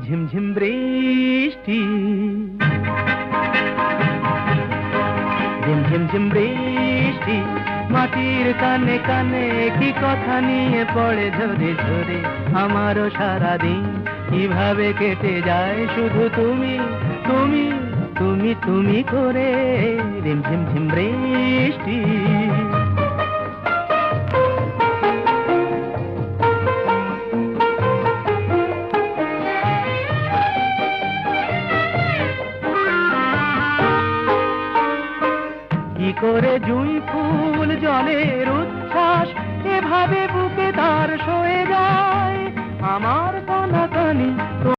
ঝিমঝিম বৃষ্টি, ঝিমঝিম বৃষ্টি মাটির কানে কানে কি কথা নিয়ে পড়ে ঝরে ঝরে। আমারও সারাদিন কিভাবে কেটে যায় শুধু তুমি তুমি তুমি তুমি করে। ঝিমঝিম বৃষ্টি, কি করে জুঁই ফুল জলের উচ্ছ্বাস এভাবে বুকে তার সয়ে যায়। আমার কানা